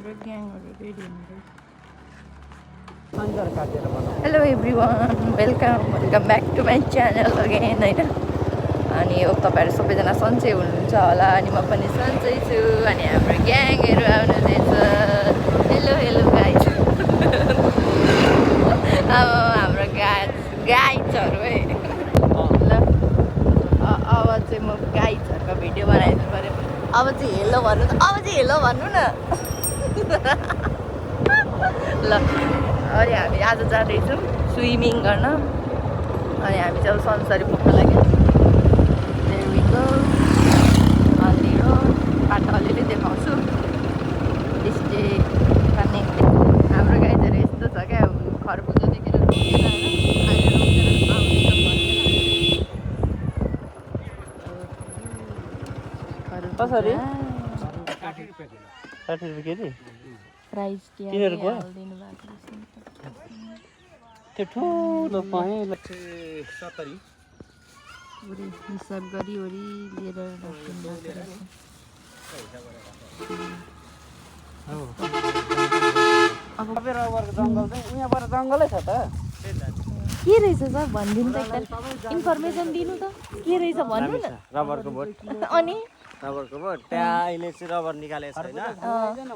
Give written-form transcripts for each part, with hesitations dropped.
हाम्रो ग्याङहरू रेडी हुँदै hello everyone welcome back to my channel again होइन अनि अब तपाईँहरू सबैजना सन्चै हुनुहुन्छ होला अनि म पनि सन्चै छु अनि हाम्रो ग्याङहरू आउनुहुँदैछ हेलो हेलो गाइज अब हाम्रो गाइजहरू है ल अब चाहिँ म गाइजहरूको भिडियो बनाइदिनु पऱ्यो अब चाहिँ हेलो भन्नु अब चाहिँ हेलो भन्नु न ल अनि हामी आज जाँदैछौँ स्विमिङ गर्न अनि हामी चाहिँ अब सन्सरी पुग्न लाग्यो अनि हो बाटो अलिअलि देखाउँछु स्टे गर्ने हाम्रो गाईहरू यस्तो छ क्या खरबुजादेखि कसरी 60 रुपियाँ केजी प्राइस तिनीहरूको दिनु भएको त्यो ठुलो पाएँ 70 हिसाब गरिवरी लिएर राखिदिनु भएको अब रबरको जङ्गल चाहिँ उहाँबाट जङ्गलै छ त के रहेछ सर भनिदिनु त एकताल इन्फर्मेसन दिनु त के रहेछ भन्नु न रबरको बोट अनि रबरको बोट त्यहाँ अहिले चाहिँ रबर निकालेको छैन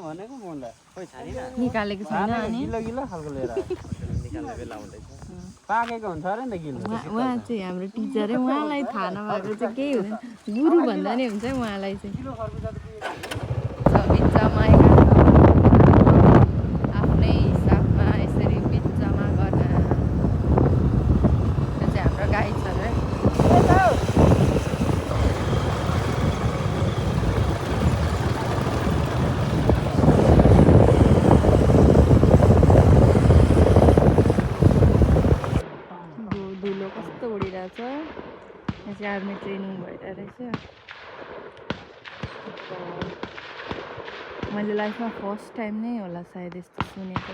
भनेको मुला खोइ छैन निकालेको छैन अनि गिलो गिलो खालको लिएर निकाल्ने बेला हुँदैछ पाकेको हुन्छ अरे नि त गिलो उहाँ चाहिँ हाम्रो टिचरै उहाँलाई थाहा नभएको चाहिँ केही हुँदैन गुरु भन्दा नि हुन्छ उहाँलाई चाहिँ बिचमा आफ्नै हिसाबमा यसरी बिचमा गर्न त्यो चाहिँ हाम्रो गाइडहरू है धुलो कस्तो उडिरहेछ यहाँ चाहिँ आर्मी ट्रेनिङ भइरहेको रहेछ मैले लाइफमा फर्स्ट टाइम नै होला सायद यस्तो सुनेको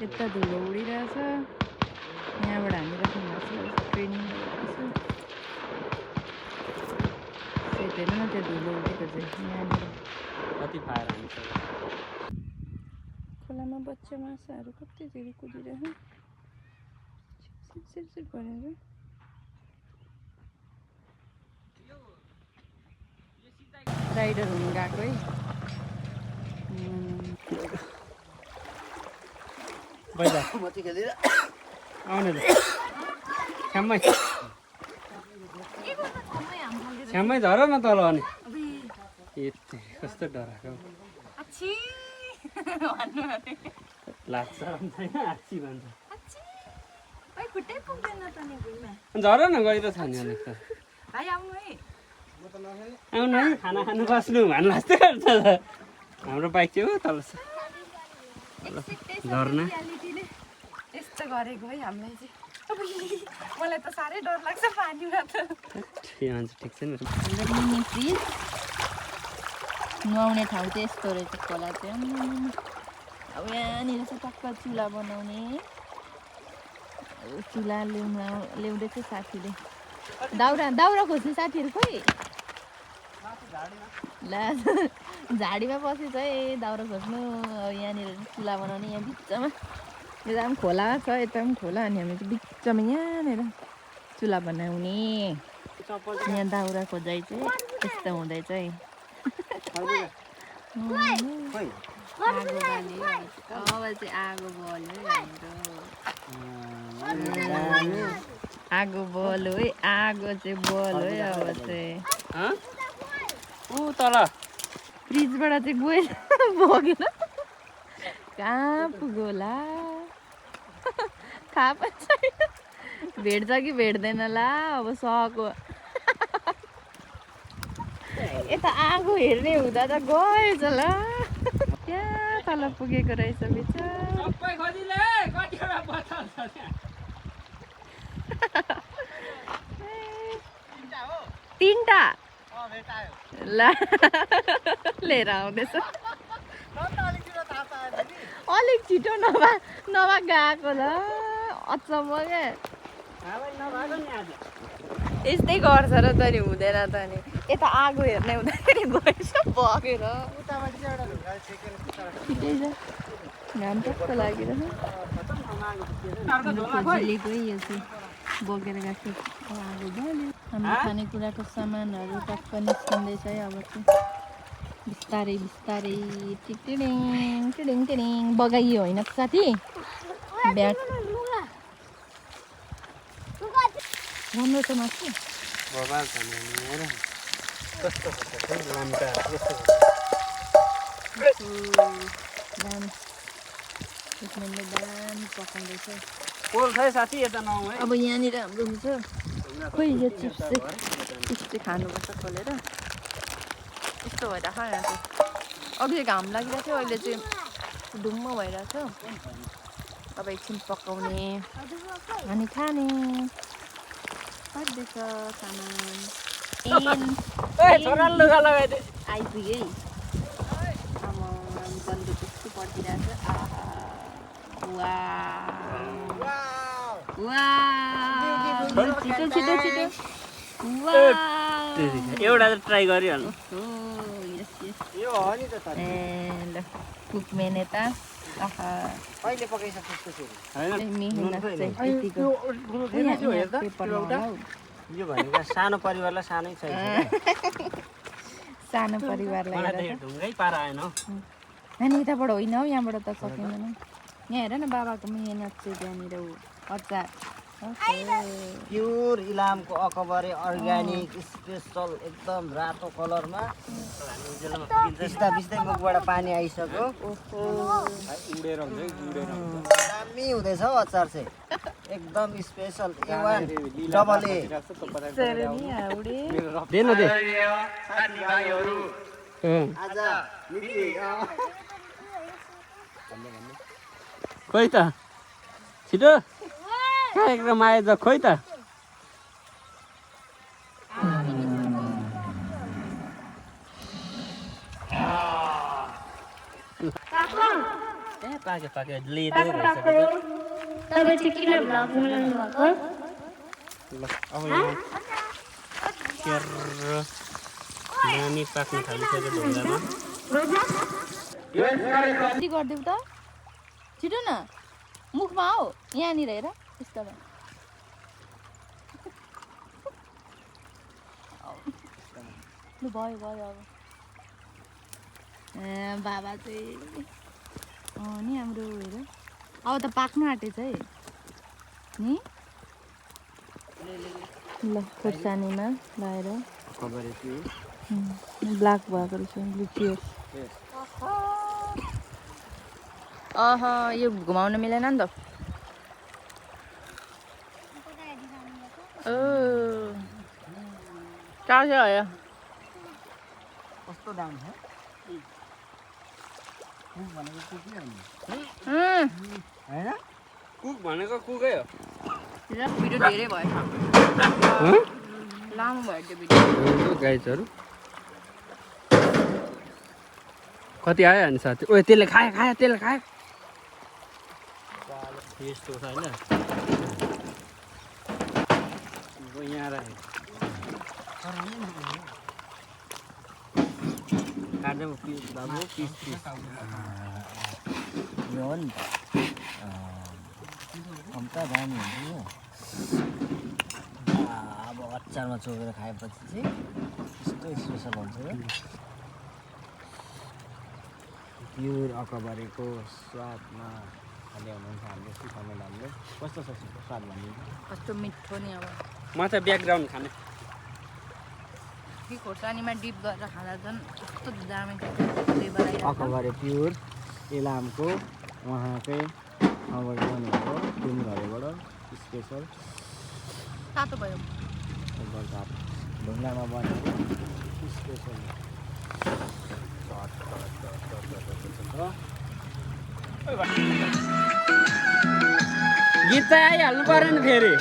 यता धुलो उडिरहेछ यहाँबाट हामी राख्नुभएको छ ट्रेनिङ भइरहेको छ हेर्नु न त्यो धुलो उडेको चाहिँ यहाँनिर कति फायर हान्छ खोलामा बच्चा माछाहरू कति धेरै कुदिरहेको सिरसिर परेर राइडर हुनु गएको है आउने छ्याम्मै झर न तल अनि कस्तो डराएको लाग्छ झर न गइरहेछ नि अलिक त आउनु है खाना खानु बस्नु भन्नु जस्तै गर्छ हाम्रो बाइक चाहिँ हो तल छ झर्ना यस्तो गरेको है हामीलाई चाहिँ मलाई त साह्रै डर लाग्छ पानीमा त ठिक छ नि मिनी फ्रिज नुहाउने ठाउँ चाहिँ यस्तो रहेछ खोला चाहिँ अब यहाँनिर चाहिँ टक्क चुला बनाउने चुला ल्याउँदै चाहिँ साथीले दाउरा खोज्ने साथीहरू खोइ ला झाडीमा बसेछ है दाउरा खोज्नु अब यहाँनिर चुला बनाउने यहाँ बिचमा यता पनि खोला छ यता पनि खोला अनि हामी चाहिँ बिचमा यहाँनिर चुला बनाउने यहाँ दाउरा खोजाइ चाहिँ यस्तो हुँदैछ है आगो बाल्यो अब चाहिँ आगो बल्यो हाम्रो आगो बल्यो है आगो चाहिँ बल्यो है अब चाहिँ ऊ तल फ्रिजबाट चाहिँ गयो बगेर कहाँ पुग्यो होला थाहा पनि छैन भेट्छ कि भेट्दैन ला अब सको यता आगो हेर्ने हुँदा त गएछ ल त्यहाँ तल पुगेको रहेछ बिचरा तिनवटा ल लिएर आउँदैछ अलिक छिटो नभए गएको ल अचम्म क्या हावा नभएको नि आज यस्तै गर्छ र त नि हुँदैन त नि यता आगो हेर्ने हुँदाखेरि गएछ बगेर उताबाट चाहिँ एउटा ढुङ्गा सेकेर ठिकै छ घाम कस्तो लागिरहेछ खतम खोजिलेकै यो चाहिँ बोकेर गएको आगो बल्यो हाम्रो खानेकुराको सामानहरू टक्क निस्किँदैछ है अब चाहिँ बिस्तारै बिस्तारै टिटिडिङ टिडिङ टिडिङ बगाइयो होइन त साथी ब्याग राम्रो छ मासु बबाल छ नि हेर कस्तो छ लाम्टा कस्तो दामी त्यसले दामी पकाउँदैछ पोल छ है साथी यता नआउ है अब यहाँनिर हाम्रो हुन्छ खोइ यो चिप्स चाहिँ खानुपर्छ खोलेर यस्तो भइरहेको यहाँ चाहिँ अघि घाम लागिरहेको थियो अहिले चाहिँ ढुङ्ग भइरहेको छ अब एकछिन पकाउने अनि खाने पर्दैछ सामान छोरा लुगा लगाइदे आइपुग्यो है आमा जल्दी कस्तो पर्दिरहेको छ छिटो छिटो छिटो एउटा त ट्राई गरिहाल्नु यो हो नि त ए ल कुकमेन यता आहा कहिले पकाइसक्छ त्यसरी यो भनेको सानो परिवारलाई सानै छ सानो परिवारलाई ढुङ्गै पार आएन नानी यताबाट होइन हौ यहाँबाट त सकिँदैन यहाँ हेर न बाबाको मेहनत चाहिँ त्यहाँनिर अचार प्युर इलामको अकबरे अर्ग्यानिक स्पेसल एकदम रातो कलरमा बिस्ता बिस्दै मुखबाट पानी आइसक्यो दामी हुँदैछ हौ अचार चाहिँ एकदम स्पेसल A1 डबल ए खोइ त छिटो एकदम आएछ खोइ त पाके पाके लेदो तपाईँ चाहिँ किन भ्लग बनाउनु भएको नानी पाक्न थालिसक्यो ढुङ्गामा जल्दी गरिदेऊ त छिटो न मुखमा आऊ यहाँनिर हेर यस्तोमा लु भयो भयो अब बाबा चाहिँ नि हाम्रो हेर अब त पाक्नु आँटेछ है नि ल खोर्सानीमा लाएर ब्ल्याक भएको रहेछ लुचियो यो घुमाउन मिलेन नि त चार सय आयो कस्तो दाम छ होइन कुक भनेको कुकै हो भिडियो धेरै भयो लामो भयो त्यो भिडियो गाइजहरू कति आयो अनि साथी ओ त्यसले खायो खायो त्यसले खायो यस्तो छ होइन यहाँ काट्दै पिस बाबु पिस पिस यो हो नि अन्त दामी हुन्छ यो अब अचारमा चोकेर खाएपछि चाहिँ यस्तो स्पेसल हुन्छ यो प्युर अकबरेको स्वादमा खाने हुनुहुन्छ हामीले सिकाउने हामीले कस्तो छ स्वाद भनिदिनु कस्तो मिठो नि अब म त ब्याकग्राउन्ड खाने कि खोर्सानीमा डिप गरेर खाँदा झन् कस्तो दामी अकबरे प्युर इलामको उहाँकै अवगमनको टिम घरबाट स्पेसल तातो भयो ढुङ्गामा बनेको स्पेसल गीत चाहिँ आइहाल्नु पऱ्यो नि फेरि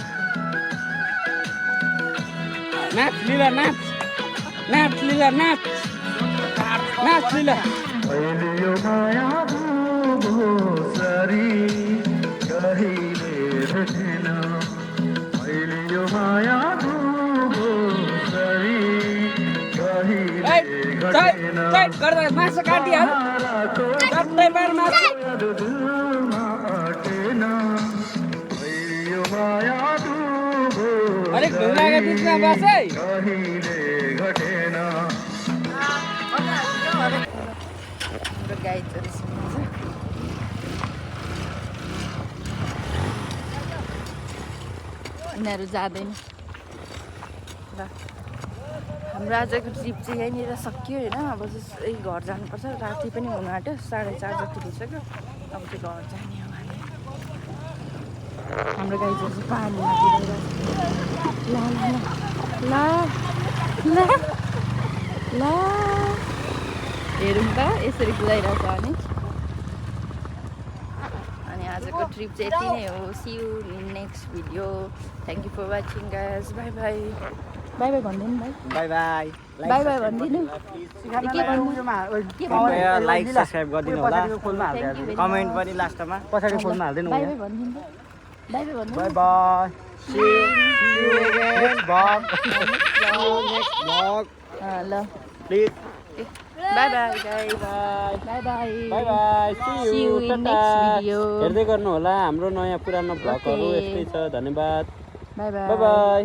नाच लिला नाच नाच लिला नाच नाच लिला माया सरी कहिले गर्दा मासु काटिहाल सबै बार मासु अलिक ढुङ्गाको बिचमा बस है हाम्रो गाइजहरू सुन्नुहुन्छ यिनीहरू जाँदैन ल हाम्रो आजको ट्रिप चाहिँ यहीँनिर सकियो होइन अब चाहिँ घर जानुपर्छ राति पनि हुनु आँट्यो 4:30 जति भइसक्यो अब चाहिँ घर जाने हो हामी हाम्रो गाइजहरू चाहिँ पानीमा ल ल ल ल हेरौँ त यसरी कुदाइरहेछ अनि आजको ट्रिप चाहिँ यति नै हो see you in next video thank you for watching guys bye bye bye bye भनिदिनु भाइ बाई बाई बाई बाई भनिदिनु के भन्नु लाइक सब्सक्राइब गरिदिनु होला कमेन्ट पनि लास्टमा पछाडि फोनमा हाल्दिनु बाई बाई भनिदिनु बाई बाई भन्नु by by see you next vlog ल please by by guys bye by by bye bye see you in next video हेर्दै गर्नु होला हाम्रो नयाँ पुरानो भ्लगहरू यस्तै छ धन्यवाद बाई बाई बाई